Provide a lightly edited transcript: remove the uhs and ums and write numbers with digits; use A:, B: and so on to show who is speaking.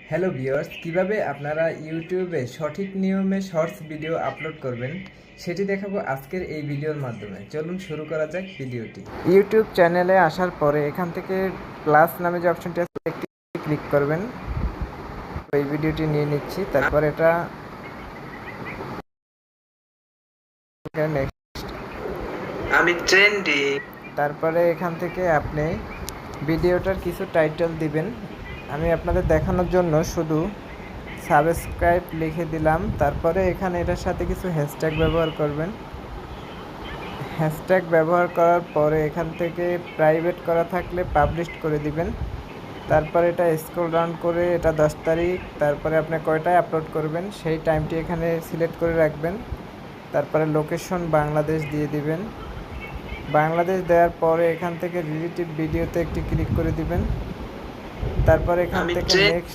A: Hello viewers, কিভাবে আপনারা ইউটিউবে সঠিক নিয়মে শর্টস ভিডিও আপলোড করবেন সেটি দেখাবো আজকের এই ভিডিওর মাধ্যমে। চলুন শুরু করা যাক ভিডিওটি। ইউটিউব চ্যানেলে আসার পরে এখান থেকে প্লাস নামে যে অপশনটি আছে একটি ক্লিক করবেন। এই ভিডিওটি নিয়ে নিচ্ছি, তারপর এটা
B: আমি ট্রেন্ডি।
A: তারপরে এখান থেকে আপনি ভিডিওটার কিছু টাইটেল দিবেন। আমি আপনাদের দেখানোর জন্য শুধু সাবস্ক্রাইব লিখে দিলাম। তারপরে এখানে এটার সাথে কিছু হ্যাশট্যাগ ব্যবহার করবেন। হ্যাশট্যাগ ব্যবহার করার পরে এখান থেকে প্রাইভেট করা থাকলে পাবলিশ করে দিবেন। তারপরে এটা স্ক্রল ডাউন করে এটা 10 তারিখ, তারপরে আপনি কয়টায় আপলোড করবেন সেই টাইমটি এখানে সিলেক্ট করে রাখবেন। তারপরে লোকেশন বাংলাদেশ দিয়ে দিবেন। বাংলাদেশ দেওয়ার পরে এখান থেকে রিলেটিভ ভিডিওতে একটি ক্লিক করে দিবেন। তারপর এখান থেকে নেক্সট